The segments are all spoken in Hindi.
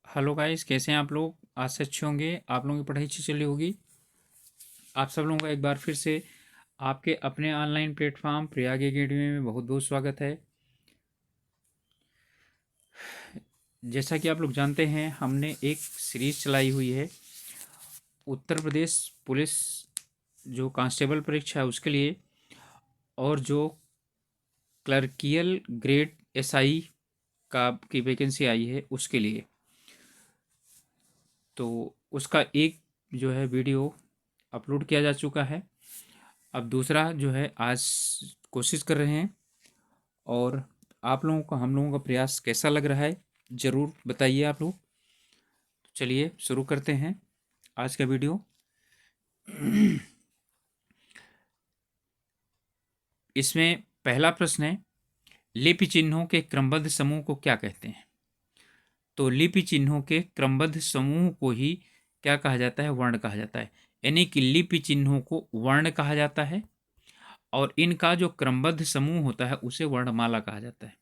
हेलो गाइस, कैसे हैं आप लोग। आज से अच्छे होंगे। आप लोगों की पढ़ाई अच्छी चल रही होगी। आप सब लोगों का एक बार फिर से आपके अपने ऑनलाइन प्लेटफॉर्म प्रयाग एकेडमी में बहुत बहुत स्वागत है। जैसा कि आप लोग जानते हैं, हमने एक सीरीज चलाई हुई है उत्तर प्रदेश पुलिस जो कांस्टेबल परीक्षा है उसके लिए, और जो क्लर्कियल ग्रेड एसआई का की वैकेंसी आई है उसके लिए। तो उसका एक जो है वीडियो अपलोड किया जा चुका है। अब दूसरा जो है आज कोशिश कर रहे हैं। और आप लोगों का हम लोगों का प्रयास कैसा लग रहा है ज़रूर बताइए आप लोग। तो चलिए शुरू करते हैं आज का वीडियो। इसमें पहला प्रश्न है, लिपि चिन्हों के क्रमबद्ध समूह को क्या कहते हैं। तो लिपि चिन्हों के क्रमबद्ध समूह को ही क्या कहा जाता है, वर्ण कहा जाता है। यानी कि लिपि चिन्हों को वर्ण कहा जाता है और इनका जो क्रमबद्ध समूह होता है उसे वर्णमाला कहा जाता है।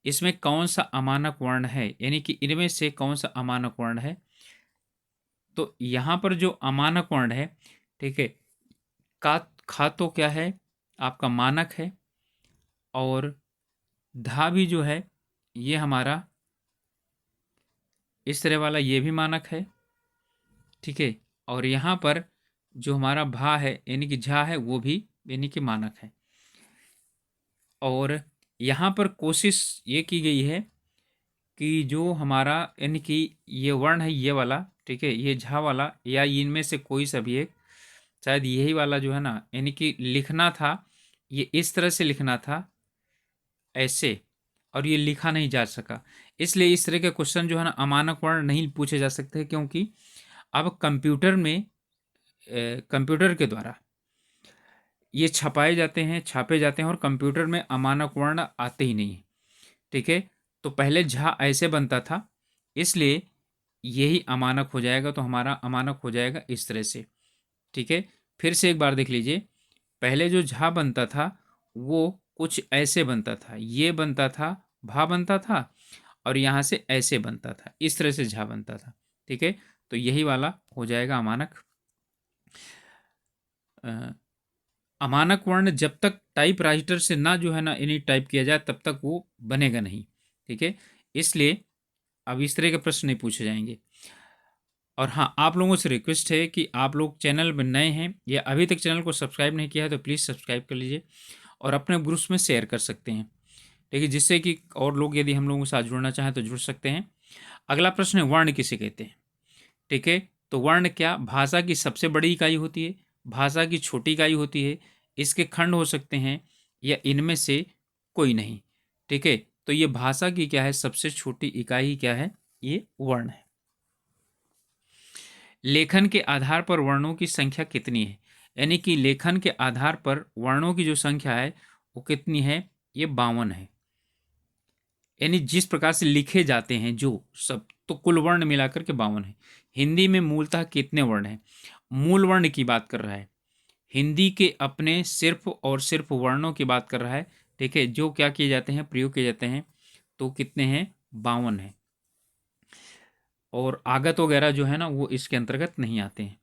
इसमें कौन सा अमानक वर्ण है, यानी कि इनमें से कौन सा अमानक वर्ण है। तो यहाँ पर जो अमानक वर्ण है, ठीक है, का खा तो क्या है आपका मानक है, और धा भी जो है ये हमारा इस तरह वाला ये भी मानक है, ठीक है। और यहाँ पर जो हमारा भा है यानी कि झा है वो भी यानी कि मानक है। और यहाँ पर कोशिश ये की गई है कि जो हमारा यानी कि ये वर्ण है ये वाला, ठीक है, ये झा वाला या इनमें से कोई सा भी एक, शायद यही वाला जो है ना, यानी कि लिखना था ये इस तरह से लिखना था ऐसे, और ये लिखा नहीं जा सका। इसलिए इस तरह के क्वेश्चन जो है ना अमानक वर्ण नहीं पूछे जा सकते, क्योंकि अब कंप्यूटर में कंप्यूटर के द्वारा ये छपाए जाते हैं, छापे जाते हैं, और कंप्यूटर में अमानक वर्ण आते ही नहीं, ठीक है। तो पहले झा ऐसे बनता था, इसलिए यही अमानक हो जाएगा। तो हमारा अमानक हो जाएगा इस तरह से, ठीक है। फिर से एक बार देख लीजिए, पहले जो झा बनता था वो कुछ ऐसे बनता था, ये बनता था, भा बनता था, और यहाँ से ऐसे बनता था, इस तरह से झा बनता था, ठीक है। तो यही वाला हो जाएगा अमानक। अमानक वर्ण जब तक टाइप राइटर से ना जो है ना इन्हीं टाइप किया जाए तब तक वो बनेगा नहीं, ठीक है। इसलिए अब इस तरह के प्रश्न नहीं पूछे जाएंगे। और हाँ, आप लोगों से रिक्वेस्ट है कि आप लोग चैनल में नए हैं या अभी तक चैनल को सब्सक्राइब नहीं किया है तो प्लीज़ सब्सक्राइब कर लीजिए, और अपने ग्रुप्स में शेयर कर सकते हैं, ठीक है, जिससे कि और लोग यदि हम लोगों के साथ जुड़ना चाहें तो जुड़ सकते हैं। अगला प्रश्न है, वर्ण किसे कहते हैं, ठीक है। तो वर्ण क्या भाषा की सबसे बड़ी इकाई होती है, भाषा की छोटी इकाई होती है, इसके खंड हो सकते हैं, या इनमें से कोई नहीं, ठीक है। तो ये भाषा की क्या है, सबसे छोटी इकाई क्या है, ये वर्ण है। लेखन के आधार पर वर्णों की संख्या कितनी है, यानी कि लेखन के आधार पर वर्णों की जो संख्या है वो कितनी है, ये 52 है। यानी जिस प्रकार से लिखे जाते हैं जो सब, तो कुल वर्ण मिलाकर के 52 है। हिंदी में मूलतः कितने वर्ण हैं, मूल वर्ण की बात कर रहा है, हिंदी के अपने सिर्फ और सिर्फ वर्णों की बात कर रहा है, ठीक है, जो क्या किए जाते हैं, प्रयोग किए जाते हैं। तो कितने हैं, 52 है। और आगत वगैरह जो है ना वो इसके अंतर्गत नहीं आते हैं।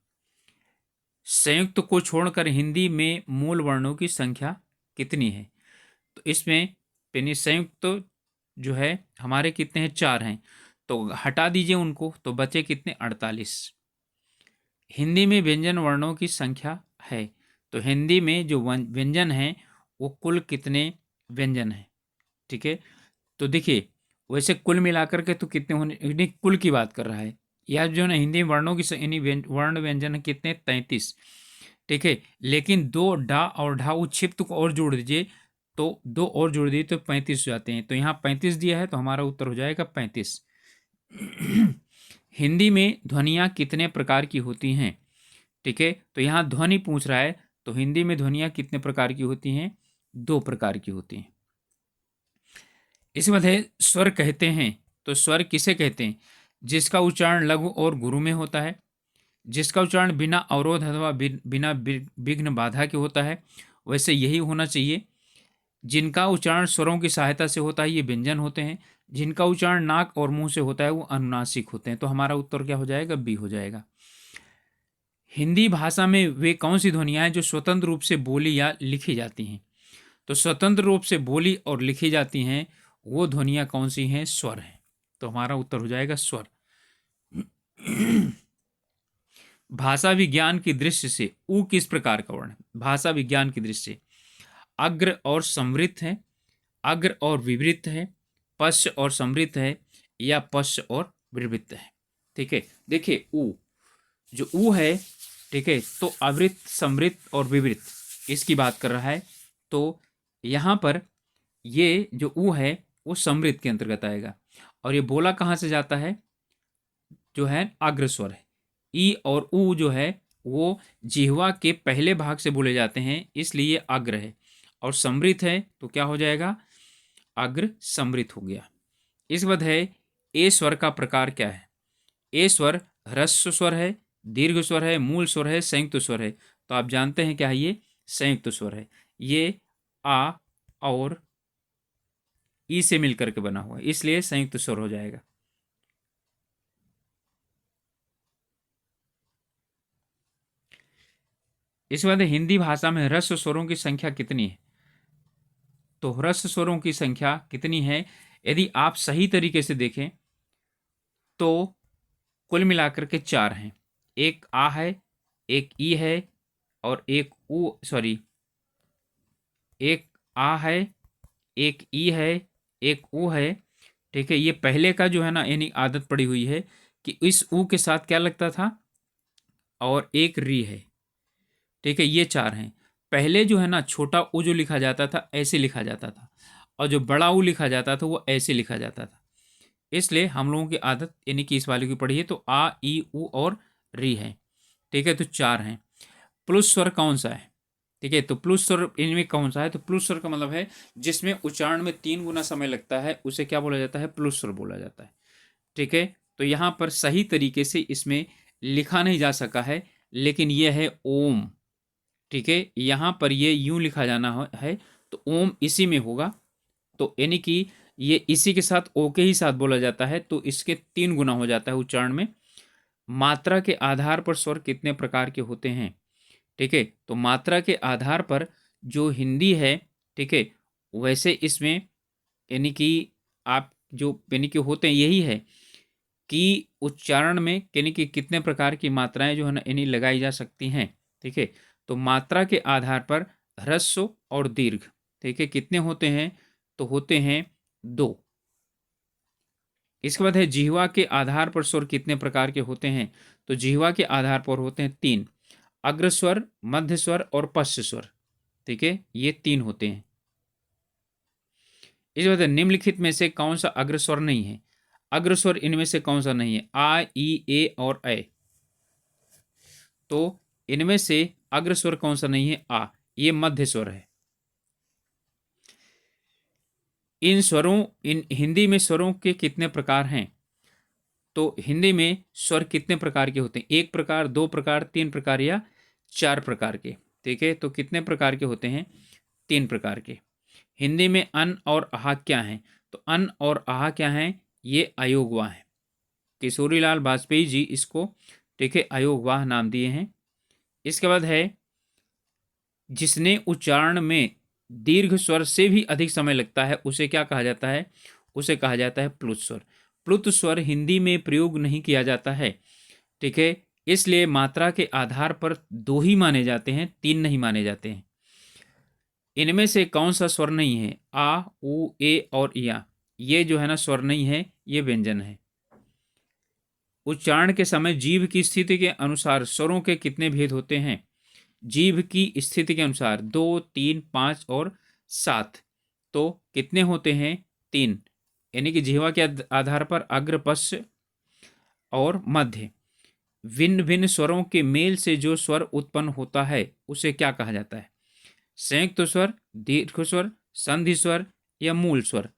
संयुक्त को छोड़कर हिंदी में मूल वर्णों की संख्या कितनी है। तो इसमें यानी संयुक्त जो है हमारे कितने हैं, 4 हैं, तो हटा दीजिए उनको तो बचे कितने, 48। हिंदी में व्यंजन वर्णों की संख्या है, तो हिंदी में जो व्यंजन है वो कुल कितने व्यंजन है, ठीक है। तो देखिए वैसे कुल मिलाकर के तो कितने होने, यानी कुल की बात कर रहा है, या जो ना हिंदी में वर्णों की यानी वर्ण व्यंजन है कितने, 33, ठीक है। लेकिन दो डा और ढा उच्छिप्त को और जोड़ दीजिए, तो दो और जोड़ दीजिए तो 35 हो जाते हैं। तो यहाँ 35 दिया है तो हमारा उत्तर हो जाएगा 35। हिंदी में ध्वनियाँ कितने प्रकार की होती हैं, ठीक है। तो यहाँ ध्वनि पूछ रहा है, तो हिंदी में ध्वनियाँ कितने प्रकार की होती हैं, 2 प्रकार की होती हैं। इसके बाद है स्वर कहते हैं, तो स्वर किसे कहते हैं, जिसका उच्चारण लघु और गुरु में होता है, जिसका उच्चारण बिना अवरोध अथवा बिना विघ्न बाधा के होता है, वैसे यही होना चाहिए। जिनका उच्चारण स्वरों की सहायता से होता है ये व्यंजन होते हैं, जिनका उच्चारण नाक और मुंह से होता है वो अनुनासिक होते हैं। तो हमारा उत्तर क्या हो जाएगा? बी हो जाएगा। हिंदी भाषा में वे कौन सी ध्वनियाँ हैं जो स्वतंत्र रूप से बोली या लिखी जाती हैं? तो स्वतंत्र रूप से बोली और लिखी जाती हैं वो ध्वनियाँ कौन सी हैं? स्वर हैं। तो हमारा उत्तर हो जाएगा स्वर। भाषा विज्ञान की दृष्टि से ऊ किस प्रकार का वर्ण है? भाषा विज्ञान की दृष्टि से अग्र और समृद्ध है, अग्र और विवृत है, पश्च और समृद्ध है, या पश्च और विवृत है। ठीक है, देखिए ऊ, जो ऊ है, ठीक है, तो आवृत, समृद्ध और विवृत इसकी बात कर रहा है। तो यहाँ पर ये जो ऊ है वो समृद्ध के अंतर्गत आएगा, और ये बोला कहाँ से जाता है? जो है अग्र स्वर है। ई और ऊ जो है वो जिह्वा के पहले भाग से बोले जाते हैं, इसलिए अग्र है। और समृद्ध है तो क्या हो जाएगा? अग्र समृद्ध हो गया। इसके बाद है ए स्वर का प्रकार क्या है? ए स्वर ह्रस्व स्वर है, दीर्घ स्वर है, मूल स्वर है, संयुक्त स्वर है। तो आप जानते हैं क्या है? ये संयुक्त स्वर है। ये आ और ई से मिलकर के बना हुआ है, इसलिए संयुक्त स्वर हो जाएगा। इसके बाद हिंदी भाषा में ह्रस्व स्वरों की संख्या कितनी है? तो ह्रस्व स्वरों की संख्या कितनी है? यदि आप सही तरीके से देखें तो कुल मिलाकर के 4 हैं। एक आ है, एक ई है, और एक ऊ, सॉरी, एक आ है, एक ई है, एक ऊ है। ठीक है, ये पहले का जो है ना, यानी आदत पड़ी हुई है कि इस ऊ के साथ क्या लगता था, और एक री है। ठीक है, ये 4 हैं। पहले जो है ना, छोटा ऊ जो लिखा जाता था ऐसे लिखा जाता था, और जो बड़ा ऊ लिखा जाता था वो ऐसे लिखा जाता था। इसलिए हम लोगों की आदत यानी कि इस वाले की पढ़ी है, तो आ, ई, ऊ और री है। ठीक है, तो 4 हैं। प्लुस स्वर कौन सा है? ठीक है, तो प्लुस स्वर इनमें कौन सा है? तो प्लुस स्वर का मतलब है जिसमें उच्चारण में 3 गुना समय लगता है, उसे क्या बोला जाता है? प्लुस स्वर बोला जाता है। ठीक है, तो यहाँ पर सही तरीके से इसमें लिखा नहीं जा सका है, लेकिन यह है ओम। ठीक है, यहाँ पर ये यूं लिखा जाना है, तो ओम इसी में होगा। तो यानी कि ये इसी के साथ ओ के ही साथ बोला जाता है, तो इसके 3 गुना हो जाता है उच्चारण में। मात्रा के आधार पर स्वर कितने प्रकार के होते हैं? ठीक है, तो मात्रा के आधार पर जो हिंदी है, ठीक है, वैसे इसमें यानी कि आप जो यानी कि होते हैं यही है कि उच्चारण में यानी कि कितने प्रकार की मात्राएं जो है ना यानी लगाई जा सकती हैं। ठीक है, तो मात्रा के आधार पर ह्रस्व और दीर्घ, ठीक है, कितने होते हैं? तो होते हैं 2। इसके बाद है जिह्वा के आधार पर स्वर कितने प्रकार के होते हैं? तो जिह्वा के आधार पर होते हैं 3, अग्रस्वर, मध्य स्वर और पश्च स्वर। ठीक है, ये 3 होते हैं। इसके बाद निम्नलिखित में से कौन सा अग्रस्वर नहीं है? अग्रस्वर इनमें से कौन सा नहीं है? आ, ई, ए और ऐ। तो इनमें से अग्रस्वर कौन सा नहीं है? आ, ये मध्य स्वर है। इन हिंदी में स्वरों के कितने प्रकार हैं? तो हिंदी में स्वर कितने प्रकार के होते हैं? 1 प्रकार, 2 प्रकार, 3 प्रकार या 4 प्रकार के? ठीक है, तो कितने प्रकार के होते हैं? 3 प्रकार के। हिंदी में अन और आहा क्या हैं? तो अन और आहा क्या हैं? ये अयोगवाह है। किशोरीलाल वाजपेयी जी इसको, ठीक है, अयोगवाह नाम दिए हैं। इसके बाद है जिसने उच्चारण में दीर्घ स्वर से भी अधिक समय लगता है उसे क्या कहा जाता है? उसे कहा जाता है प्लुत स्वर। प्लुत स्वर हिंदी में प्रयोग नहीं किया जाता है। ठीक है, इसलिए मात्रा के आधार पर 2 ही माने जाते हैं, 3 नहीं माने जाते हैं। इनमें से कौन सा स्वर नहीं है? आ, उ, ए और या, ये जो है ना स्वर नहीं है, ये व्यंजन है। उच्चारण के समय जीभ की स्थिति के अनुसार स्वरों के कितने भेद होते हैं? जीभ की स्थिति के अनुसार 2, 3, 5 और 7। तो कितने होते हैं? 3, यानी कि जिह्वा के आधार पर अग्र, पश्च और मध्य। भिन्न भिन्न स्वरों के मेल से जो स्वर उत्पन्न होता है उसे क्या कहा जाता है? संयुक्त स्वर, दीर्घ स्वर, संधि स्वर या मूल स्वर?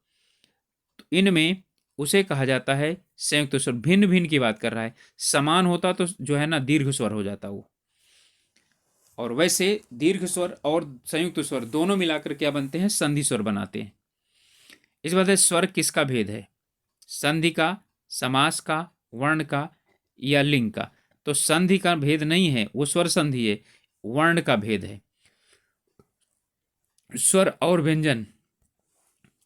तो इनमें उसे कहा जाता है संयुक्त स्वर। भिन्न भिन्न की बात कर रहा है, समान होता तो जो है ना दीर्घ स्वर हो जाता वो। और वैसे दीर्घ स्वर और संयुक्त स्वर दोनों मिलाकर क्या बनते हैं, संधि स्वर बनाते हैं। इस बात है स्वर किसका भेद है, संधि का, समास का, वर्ण का या लिंग का। तो संधि का भेद नहीं है, वो स्वर संधि है, वर्ण का भेद है। स्वर और व्यंजन।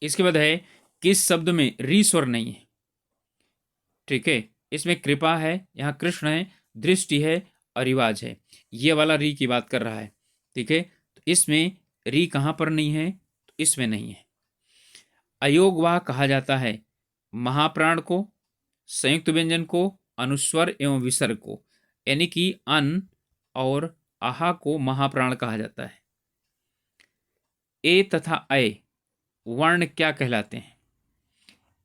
इसके बाद है किस शब्द में री स्वर नहीं है। ठीक है, इसमें कृपा है, यहाँ कृष्ण है, दृष्टि है और रिवाज है। ये वाला री की बात कर रहा है। ठीक है, तो इसमें री कहाँ पर नहीं है, तो इसमें नहीं है। अयोगवाह कहा जाता है महाप्राण को, संयुक्त व्यंजन को, अनुस्वर एवं विसर्ग को, यानी कि अन और आहा को महाप्राण कहा जाता है। ए तथा अय वर्ण क्या कहलाते हैं,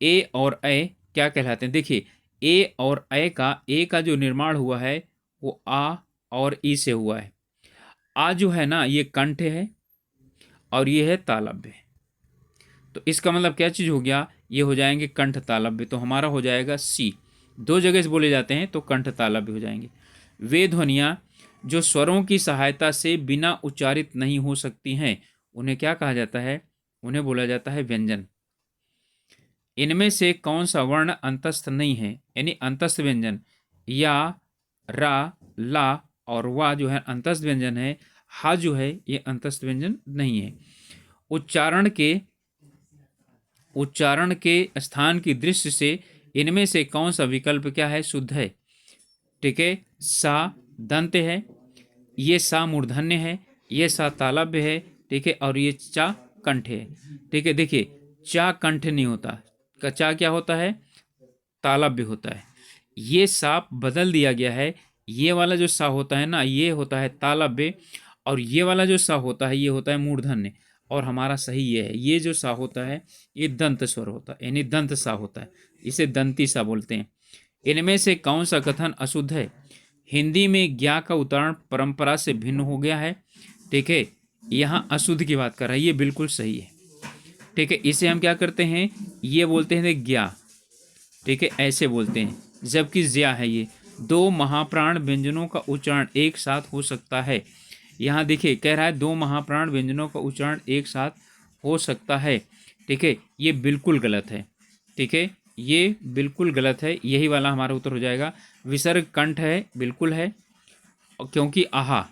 ए और अय क्या कहलाते हैं। देखिए ए और अय का, ए का जो निर्माण हुआ है वो आ और ई से हुआ है। आ जो है ना ये कंठ है और ये है तालव्य। तो इसका मतलब क्या चीज़ हो गया, ये हो जाएंगे कंठ तालव्य। तो हमारा हो जाएगा सी। दो जगह से बोले जाते हैं तो कंठ तालव्य हो जाएंगे। वे ध्वनियाँ जो स्वरों की सहायता से बिना उच्चारित नहीं हो सकती हैं उन्हें क्या कहा जाता है, उन्हें बोला जाता है व्यंजन। इनमें से कौन सा वर्ण अंतस्थ नहीं है, यानी अंतस्थ व्यंजन, या, रा, ला और वा जो है अंतस्थ व्यंजन है, हा जो है ये अंतस्थ व्यंजन नहीं है। उच्चारण के स्थान की दृष्टि से इनमें से कौन सा विकल्प क्या है, शुद्ध है। ठीक है, सा दंत है, ये सा मूर्धन्य है, ये सा तालव्य है। ठीक है, और ये चा कंठ है। ठीक है, देखिए चा कंठ नहीं होता, चा क्या होता है, तालव्य होता है। ये सा बदल दिया गया है, ये वाला जो सा होता है ना ये होता है तालव्य, और ये वाला जो सा होता है ये होता है मूर्धन्य। और हमारा सही ये है, ये जो सा होता है ये दंत स्वर होता है, यानी दंत सा होता है, इसे दंती सा बोलते हैं। इनमें से कौन सा कथन अशुद्ध है। हिंदी में ज्ञा का उच्चारण परंपरा से भिन्न हो गया है। ठीक है, यहाँ अशुद्ध की बात कर रहा है, ये बिल्कुल सही है। ठीक है, इसे हम क्या करते हैं, ये बोलते हैं ज्ञा। ठीक है, ऐसे बोलते हैं, जबकि ज्या है ये। दो महाप्राण व्यंजनों का उच्चारण एक साथ हो सकता है। यहाँ देखिए कह रहा है दो महाप्राण व्यंजनों का उच्चारण एक साथ हो सकता है। ठीक है, ये बिल्कुल गलत है। ठीक है, ये बिल्कुल गलत है, यही वाला हमारा उत्तर हो जाएगा। विसर्ग कंठ है, बिल्कुल है, क्योंकि आहा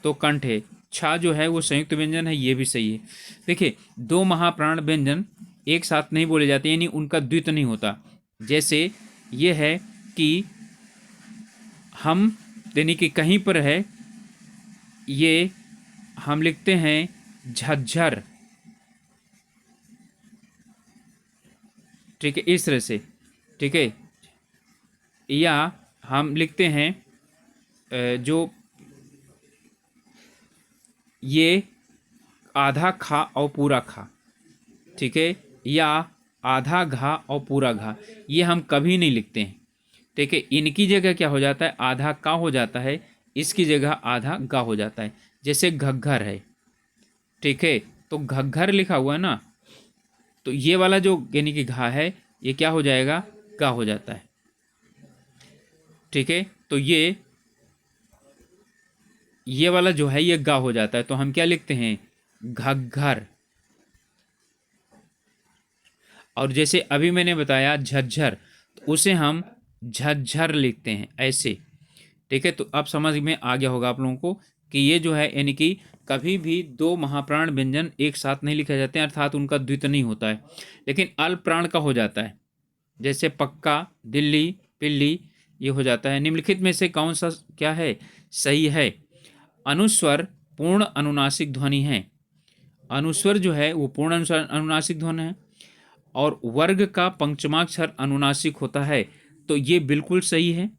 तो कंठ है। छा जो है वो संयुक्त व्यंजन है, ये भी सही है। देखिए दो महाप्राण व्यंजन एक साथ नहीं बोले जाते, यानी उनका द्वित नहीं होता। जैसे ये है कि हम, यानी कि कहीं पर है, ये हम लिखते हैं झज्झर। ठीक है, इस तरह से। ठीक है, या हम लिखते हैं जो ये आधा खा और पूरा खा। ठीक है, या आधा घा और पूरा घा, ये हम कभी नहीं लिखते हैं। ठीक है, इनकी जगह क्या हो जाता है, आधा का हो जाता है, इसकी जगह आधा गा हो जाता है। जैसे घग्घर है। ठीक है, तो घग्घर लिखा हुआ है ना, तो ये वाला जो यानी कि घा है ये क्या हो जाएगा, गा हो जाता है। ठीक है, तो ये वाला जो है ये गा हो जाता है, तो हम क्या लिखते हैं, घग्घर। और जैसे अभी मैंने बताया झज्झर, तो उसे हम झज्झर लिखते हैं ऐसे। ठीक है, तो अब समझ में आ गया होगा आप लोगों को कि ये जो है यानी कि कभी भी दो महाप्राण व्यंजन एक साथ नहीं लिखे जाते हैं, अर्थात उनका द्वित नहीं होता है, लेकिन अल्प प्राण का हो जाता है। जैसे पक्का, दिल्ली, पिल्ली, ये हो जाता है। निम्नलिखित में से कौन सा क्या है, सही है। अनुस्वर पूर्ण अनुनासिक ध्वनि है। अनुस्वर जो है वो पूर्ण अनुनासिक ध्वनि है, और वर्ग का पंचमाक्षर अनुनासिक होता है, तो ये बिल्कुल सही है।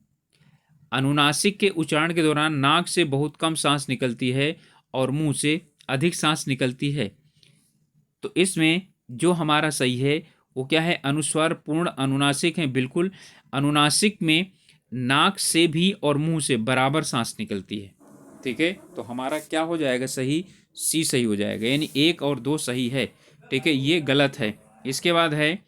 अनुनासिक के उच्चारण के दौरान नाक से बहुत कम सांस निकलती है और मुंह से अधिक सांस निकलती है। तो इसमें जो हमारा सही है वो क्या है, अनुस्वार पूर्ण अनुनासिक है, बिल्कुल। अनुनासिक में नाक से भी और मुंह से बराबर सांस निकलती है। ठीक है, तो हमारा क्या हो जाएगा सही, सी सही हो जाएगा, यानी 1 और 2 सही है। ठीक है, ये गलत है। इसके बाद है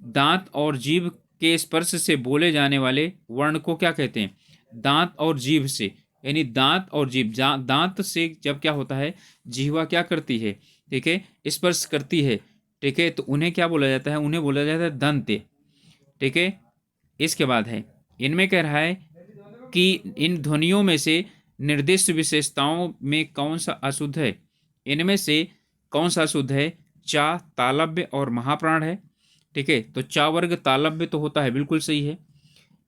दांत और जीभ के स्पर्श से बोले जाने वाले वर्ण को क्या कहते हैं, दांत और जीभ से यानी दांत और जीभ। दांत से जब क्या होता है, जिह्वा क्या करती है, ठीक है, स्पर्श करती है, ठीक है, तो उन्हें क्या बोला जाता है, उन्हें बोला जाता है दंत, ठीक है। इसके बाद है, इनमें कह रहा है कि इन ध्वनियों में से निर्दिष्ट विशेषताओं में कौन सा अशुद्ध है। इनमें से कौन सा अशुद्ध है, चा, तालव्य और महाप्राण है, ठीक है। तो चा वर्ग तालव्य तो होता है, बिल्कुल सही है।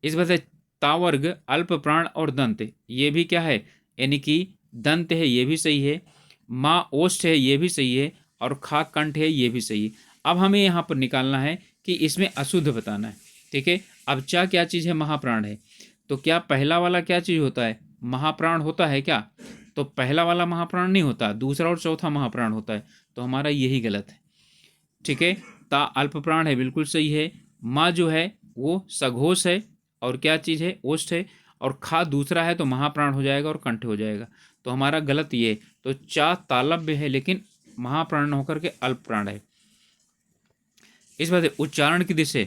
इस वजह से तावर्ग अल्प प्राण और दंत, ये भी क्या है, यानी कि दंत है, ये भी सही है। माँ ओष्ठ है, ये भी सही है। और खा कंठ है, ये भी सही है। अब हमें यहाँ पर निकालना है कि इसमें अशुद्ध बताना है, ठीक है। अब चा क्या चीज़ है, महाप्राण है। तो क्या पहला वाला क्या चीज़ होता है, महाप्राण होता है क्या? तो पहला वाला महाप्राण नहीं होता, दूसरा और चौथा महाप्राण होता है। तो हमारा यही गलत है, ठीक है। ता अल्प प्राण है, बिल्कुल सही है। माँ जो है वो सघोष है, और क्या चीज़ है, ओष्ठ है। और खा दूसरा है, तो महाप्राण हो जाएगा और कंठ हो जाएगा। तो हमारा गलत ये। तो चा तालव्य है, लेकिन महाप्राण न होकर के अल्प प्राण है। इस बात उच्चारण की दिशा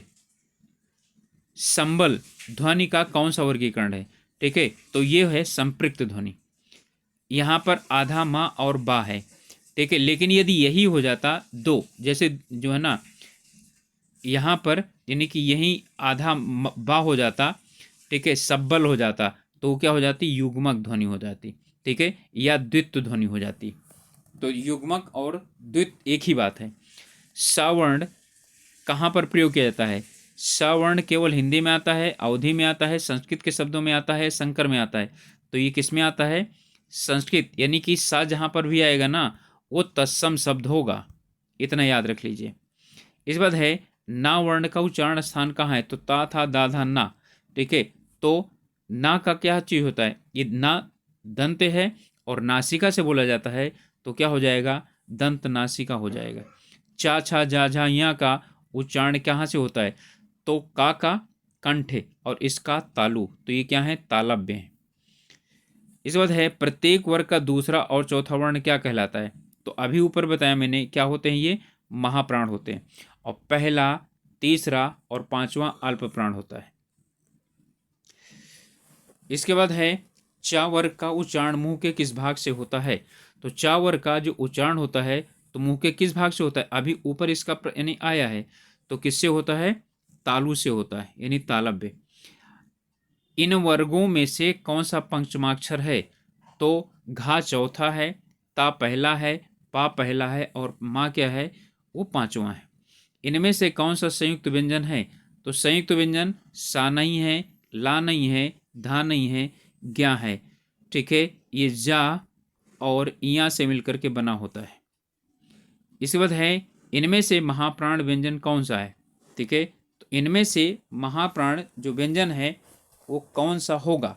संबल ध्वनि का कौन सा वर्गीकरण है, ठीक है। तो ये है संपृक्त ध्वनि। यहाँ पर आधा माँ और बा है, ठीक है। लेकिन यदि यही हो जाता दो, जैसे जो है ना यहाँ पर, यानी कि यही आधा बा हो जाता, ठीक है, सब्बल हो जाता, तो क्या हो जाती, युग्मक ध्वनि हो जाती, ठीक है, या द्वित्व ध्वनि हो जाती। तो युग्मक और द्वित्व एक ही बात है। सवर्ण कहाँ पर प्रयोग किया जाता है? सवर्ण केवल हिंदी में आता है, अवधी में आता है, संस्कृत के शब्दों में आता है, संकर में आता है। तो ये किस में आता है? संस्कृत। यानी कि सा जहाँ पर भी आएगा ना, वो तत्सम शब्द होगा, इतना याद रख लीजिए। इस बात है, ना वर्ण का उच्चारण स्थान कहाँ है? तो ता था दा था ना, ठीक है। तो ना का क्या चीज होता है? ये ना दंत है, और नासिका से बोला जाता है, तो क्या हो जाएगा? दंत नासिका हो जाएगा। चा छा जा झा या का उच्चारण कहाँ से होता है? तो का कंठ है, और इसका तालु, तो ये क्या है? तालव्य है। इस बात है, प्रत्येक वर्ग का दूसरा और चौथा वर्ण क्या कहलाता है? तो अभी ऊपर बताया मैंने, क्या होते हैं ये? महाप्राण होते हैं। और पहला, तीसरा और पांचवा अल्प प्राण होता है। इसके बाद है, चा वर्ग का उच्चारण मुंह के किस भाग से होता है? तो चा वर्ग का जो उच्चारण होता है, तो मुंह के किस भाग से होता है? अभी ऊपर इसका यानी आया है, तो किससे होता है? तालु से होता है, यानी तालव्य। इन वर्गों में से कौन सा पंचमाक्षर है? तो घा चौथा है, ता पहला है, पा पहला है, और माँ क्या है? वो पांचवा है। इनमें से कौन सा संयुक्त व्यंजन है? तो संयुक्त व्यंजन सा नहीं है, ला नहीं है, धा नहीं है, ज्ञा है, ठीक है। ये जा और इया से मिलकर के बना होता है। इसके बाद है, इनमें से महाप्राण व्यंजन कौन सा है? ठीक है, तो इनमें से महाप्राण जो व्यंजन है वो कौन सा होगा?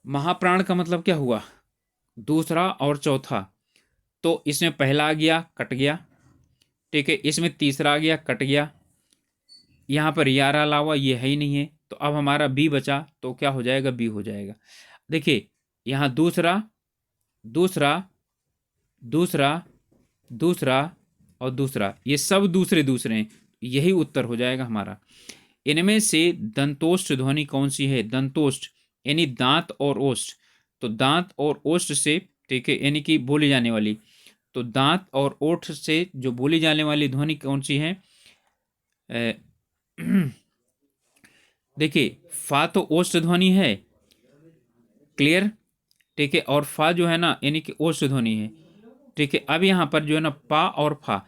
महाप्राण का मतलब क्या हुआ? दूसरा और चौथा। तो इसमें पहला आ गया, कट गया, ठीक है। इसमें तीसरा आ गया, कट गया। यहाँ पर यारा अलावा ये है ही नहीं है, तो अब हमारा बी बचा, तो क्या हो जाएगा? बी हो जाएगा। देखिए, यहाँ दूसरा, दूसरा, दूसरा, दूसरा और दूसरा, ये सब दूसरे दूसरे हैं, यही उत्तर हो जाएगा हमारा। इनमें से दंतोष्ठ ध्वनि कौन सी है? दंतोष्ठ यानी दांत और ओष्ठ। तो दांत और ओष्ठ से, ठीक है, यानी कि बोली जाने वाली, तो दांत और ओठ से जो बोली जाने वाली ध्वनि कौन सी है? देखिए, फा तो ओष्ठ ध्वनि है, क्लियर, ठीक है। और फा जो है ना, यानी कि ओष्ठ ध्वनि है, ठीक है। अब यहाँ पर जो है ना, पा और फा,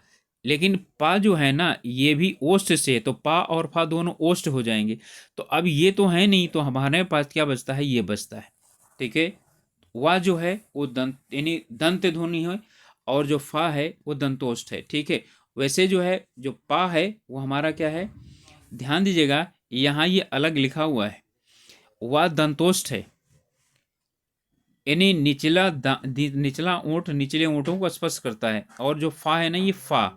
लेकिन पा जो है ना, ये भी ओष्ठ से है, तो पा और फा दोनों ओष्ठ हो जाएंगे। तो अब ये तो है नहीं, तो हमारे पास क्या बचता है? ये बचता है, ठीक है। वा जो है वो दंत यानी दंत ध्वनि है, और जो फा है वो दंतोष्ठ है, ठीक है। वैसे जो है, जो पा है वो हमारा क्या है? ध्यान दीजिएगा, यहाँ ये अलग लिखा हुआ है, वा दंतोष्ठ है, यानी निचला ओंठ निचले ओंठों को स्पर्श करता है। और जो फा है ना, ये फा,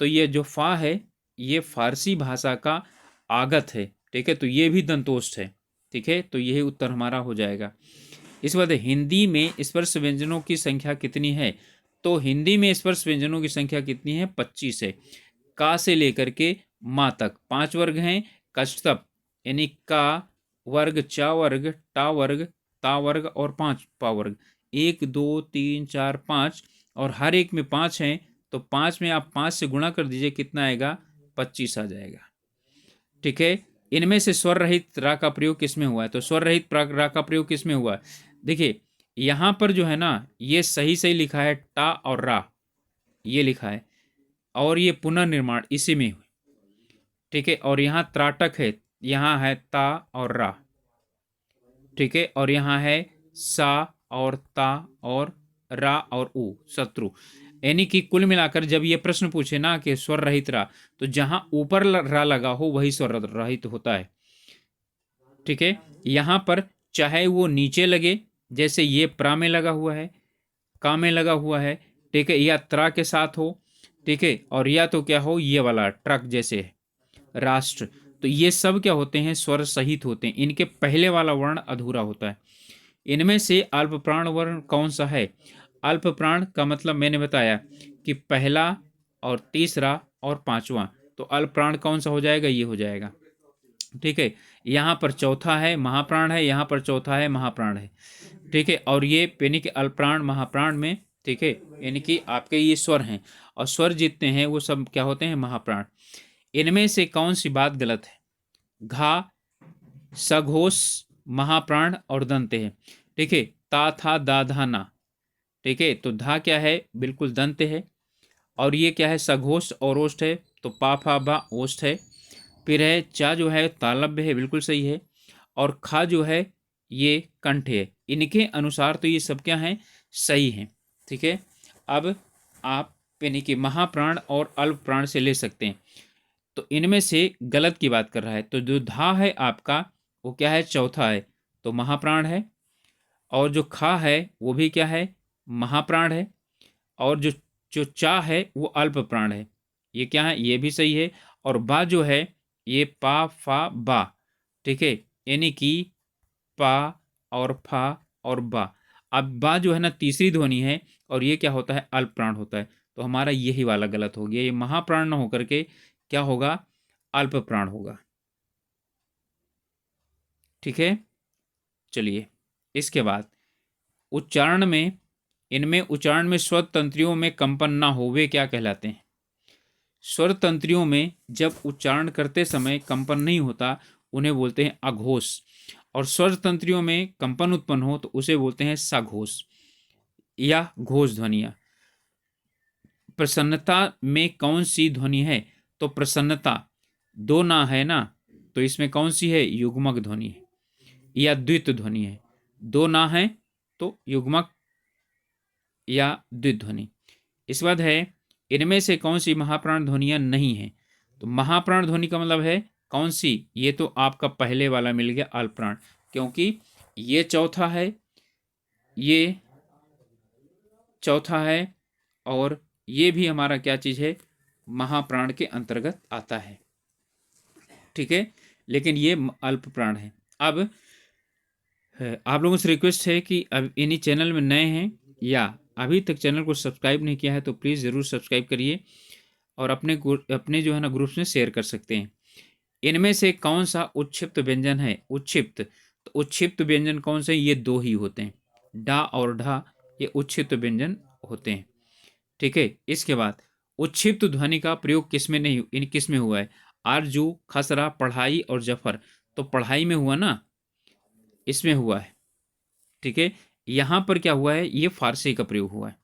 तो ये जो फा है ये फारसी भाषा का आगत है, ठीक है। तो ये भी दंतोष्ठ है, ठीक है। तो यही उत्तर हमारा हो जाएगा। इस बात, हिंदी में स्पर्श व्यंजनों की संख्या कितनी है? तो हिंदी में स्पर्श व्यंजनों की संख्या कितनी है? 25 है। का से लेकर के मा तक 5 वर्ग हैं। कष्टप यानी का वर्ग, चा वर्ग, टा वर्ग, ता वर्ग और 5 पा वर्ग, 1 2 3 4 5, और हर एक में 5 हैं, तो 5 में आप 5 से गुणा कर दीजिए, कितना आएगा? 25 आ जाएगा। ठीक है, इनमें से स्वर रहित रा का प्रयोग किसमें हुआ है? तो स्वर रहित रा का प्रयोग किसमें हुआ है? देखिए यहाँ पर जो है ना, ये सही सही लिखा है, टा और रा ये लिखा है, और ये पुनर्निर्माण इसी में हुई। ठीक है, और यहाँ त्राटक है, यहाँ है ता और रा। ठीक है, और यहाँ है सा और ता और रा और उ, शत्रु। यानी कि कुल मिलाकर जब ये प्रश्न पूछे ना कि स्वर रहित रा, तो जहां ऊपर रा लगा हो वही स्वर रहित होता है। ठीक है, यहां पर चाहे वो नीचे लगे, जैसे ये प्रा में लगा हुआ है, का में लगा हुआ है, ठीक है, या त्रा के साथ हो, ठीक है, और या तो क्या हो, ये वाला ट्रक जैसे है, राष्ट्र, तो ये सब क्या होते हैं? स्वर सहित होते हैं। इनके पहले वाला वर्ण अधूरा होता है। इनमें से अल्प प्राण वर्ण कौन सा है? अल्प प्राण का मतलब मैंने बताया कि पहला और तीसरा और पांचवा, तो अल्प प्राण कौन सा हो जाएगा? ये हो जाएगा। ठीक है, यहाँ पर चौथा है महाप्राण है, यहाँ पर चौथा है महाप्राण है। ठीक है, और ये यानी कि अल्प प्राण महाप्राण में, ठीक है, यानी कि आपके ये स्वर हैं, और स्वर जितने हैं वो सब क्या होते हैं? महाप्राण। इनमें से कौन सी बात गलत है? घा, सघोष, महाप्राण और दंत है। ठीक है, ता था दा धा ना, ठीक है, तो धा क्या है? बिल्कुल दंत है, और ये क्या है? सघोष और ओष्ठ है, तो पा फा बा ओष्ठ है। फिर है चा जो है तालव्य है, बिल्कुल सही है, और खा जो है ये कंठ है। इनके अनुसार तो ये सब क्या है? सही है। ठीक है, अब आप यानी कि महाप्राण और अल्प प्राण से ले सकते हैं। तो इनमें से गलत की बात कर रहा है, तो जो धा है आपका वो क्या है? चौथा है, तो महाप्राण है, और जो खा है वो भी क्या है? महाप्राण है, और जो जो चा है वो अल्प प्राण है। ये क्या है? ये भी सही है। और बा जो है ये पा फा बा, ठीक है, यानी कि पा और फा और बा। अब बा जो है ना तीसरी ध्वनि है, और ये क्या होता है? अल्प प्राण होता है, तो हमारा यही वाला गलत हो गया। ये महाप्राण न होकर के क्या होगा? अल्प प्राण होगा। ठीक है, चलिए इसके बाद उच्चारण में, इनमें उच्चारण में स्वर तंत्रियों में कंपन ना हो वे क्या कहलाते हैं? स्वर तंत्रियों में जब उच्चारण करते समय कंपन नहीं होता, उन्हें बोलते हैं अघोष, और स्वर तंत्रियों में कंपन उत्पन्न हो तो उसे बोलते हैं सघोष या घोष ध्वनिया। प्रसन्नता में कौन सी ध्वनि है? तो प्रसन्नता दो ना है ना, तो इसमें कौन सी है? युग्मक ध्वनि है या द्वित ध्वनि है। दो ना है तो युग्मक या द्वित ध्वनि। इस बाद है इनमें से कौन सी महाप्राण ध्वनियां नहीं है? तो महाप्राण ध्वनि का मतलब है कौन सी? ये तो आपका पहले वाला मिल गया अल्प प्राण, क्योंकि ये चौथा है, ये चौथा है, और ये भी हमारा क्या चीज है? महाप्राण के अंतर्गत आता है। ठीक है, लेकिन ये अल्प प्राण है। अब आप लोगों से रिक्वेस्ट है कि अब इन्हीं चैनल में नए हैं या अभी तक चैनल को सब्सक्राइब नहीं किया है तो प्लीज़ ज़रूर सब्सक्राइब करिए, और अपने जो है ना ग्रुप्स में शेयर कर सकते हैं। इनमें से कौन सा उच्छिप्त व्यंजन है? उच्छिप्त, तो उच्छिप्त व्यंजन कौन से? ये दो ही होते हैं, डा और ढा, ये उच्छिप्त व्यंजन होते हैं। ठीक है, इसके बाद उच्छिप्त ध्वनि का प्रयोग किसमें नहीं, इन किसमें हुआ है? आरजू, खसरा, पढ़ाई और जफर। तो पढ़ाई में हुआ ना, इसमें हुआ है। ठीक है, यहां पर क्या हुआ है? ये फारसी का प्रयोग हुआ है।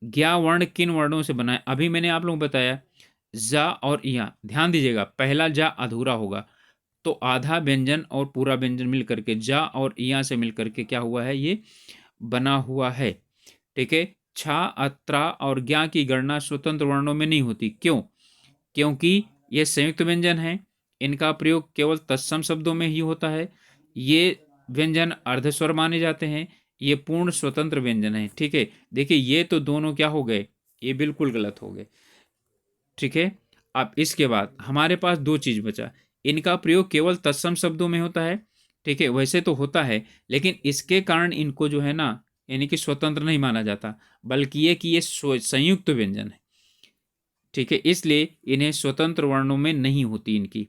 ज्ञा वर्ण किन वर्णों से बना है? अभी मैंने आप लोगों को बताया, जा और या। ध्यान दीजिएगा, पहला जा अधूरा होगा, तो आधा व्यंजन और पूरा व्यंजन मिल करके जा और या से मिल करके क्या हुआ है? ये बना हुआ है। ठीक है, छा, अत्रा और ज्ञा की गणना स्वतंत्र वर्णों में नहीं होती। क्यों? क्योंकि ये संयुक्त व्यंजन है, इनका प्रयोग केवल तत्सम शब्दों में ही होता है। ये व्यंजन अर्धस्वर माने जाते हैं, ये पूर्ण स्वतंत्र व्यंजन है। ठीक है, देखिए ये तो दोनों क्या हो गए? ये बिल्कुल गलत हो गए। ठीक है, अब इसके बाद हमारे पास दो चीज बचा। इनका प्रयोग केवल तत्सम शब्दों में होता है, ठीक है, वैसे तो होता है, लेकिन इसके कारण इनको जो है ना, यानी कि स्वतंत्र नहीं माना जाता, बल्कि ये कि ये संयुक्त व्यंजन है। ठीक है, इसलिए इन्हें स्वतंत्र वर्णों में नहीं होती इनकी,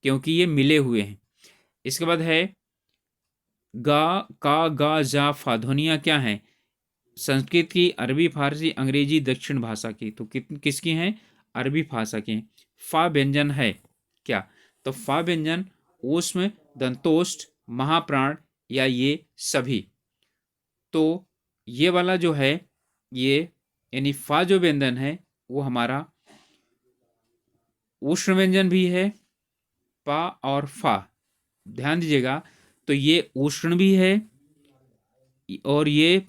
क्योंकि ये मिले हुए हैं। इसके बाद है गा, का, गा, जा, फा ध्वनियाँ क्या हैं? संस्कृत की, अरबी, फारसी, अंग्रेजी, दक्षिण भाषा की। तो किसकी हैं? अरबी भाषा की। फा व्यंजन है क्या? तो फा व्यंजन ऊष्म, दंतोष्ठ, महाप्राण या ये सभी? तो ये वाला जो है, ये यानी फा जो व्यंजन है वो हमारा उष्ण व्यंजन भी है। पा और फा, ध्यान दीजिएगा, तो ये उष्ण भी है और ये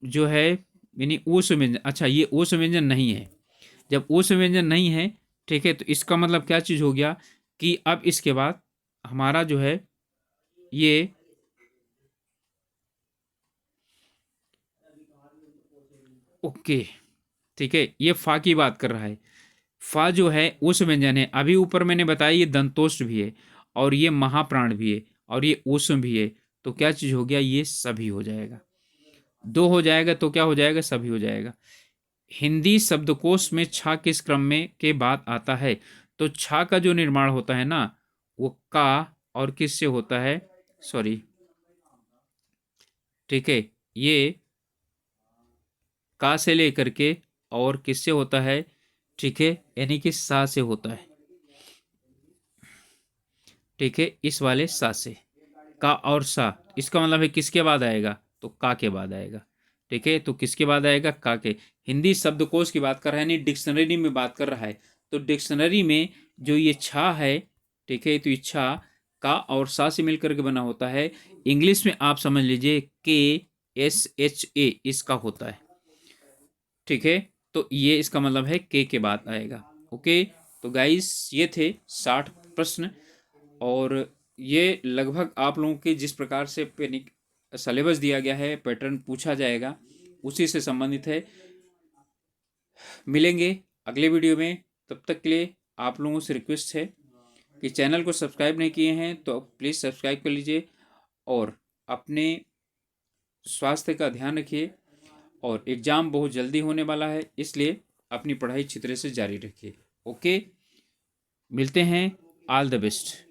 जो है यानी उष्ण व्यंजन। अच्छा, ये उष्ण व्यंजन नहीं है। जब उष्ण व्यंजन नहीं है, ठीक है, तो इसका मतलब क्या चीज हो गया कि अब इसके बाद हमारा जो है ये ओके, ठीक है, ये फा की बात कर रहा है। फा जो है उष्ण व्यंजन है। अभी ऊपर मैंने बताया ये दंतोष्ठ भी है और ये महाप्राण भी है और ये उष्ण भी है। तो क्या चीज हो गया? ये सभी हो जाएगा। दो हो जाएगा तो क्या हो जाएगा? सभी हो जाएगा। हिंदी शब्दकोश में छा किस क्रम में के बाद आता है? तो छा का जो निर्माण होता है ना, वो का और किससे होता है? सॉरी, ठीक है, ये का से लेकर के और किससे होता है? ठीक है, यानी कि सा से होता है। ठीक है, इस वाले सा से। का और सा, इसका मतलब है किसके बाद आएगा? तो का के बाद आएगा। ठीक है, तो किसके बाद आएगा? का के। हिंदी शब्दकोश की बात कर रहा है, नहीं डिक्शनरी में बात कर रहा है। तो डिक्शनरी में जो ये छा है, ठीक है, तो ये छा का और सा से मिलकर के बना होता है। इंग्लिश में आप समझ लीजिए KSHA इसका होता है। ठीक है, तो ये इसका मतलब है के बाद आएगा। ओके, तो गाइस ये थे 60 प्रश्न और ये लगभग आप लोगों के जिस प्रकार से सिलेबस दिया गया है, पैटर्न पूछा जाएगा, उसी से संबंधित है। मिलेंगे अगले वीडियो में, तब तक के लिए आप लोगों से रिक्वेस्ट है कि चैनल को सब्सक्राइब नहीं किए हैं तो प्लीज़ सब्सक्राइब कर लीजिए और अपने स्वास्थ्य का ध्यान रखिए। और एग्ज़ाम बहुत जल्दी होने वाला है, इसलिए अपनी पढ़ाई अच्छी तरह से जारी रखिए। ओके, मिलते हैं। All the best.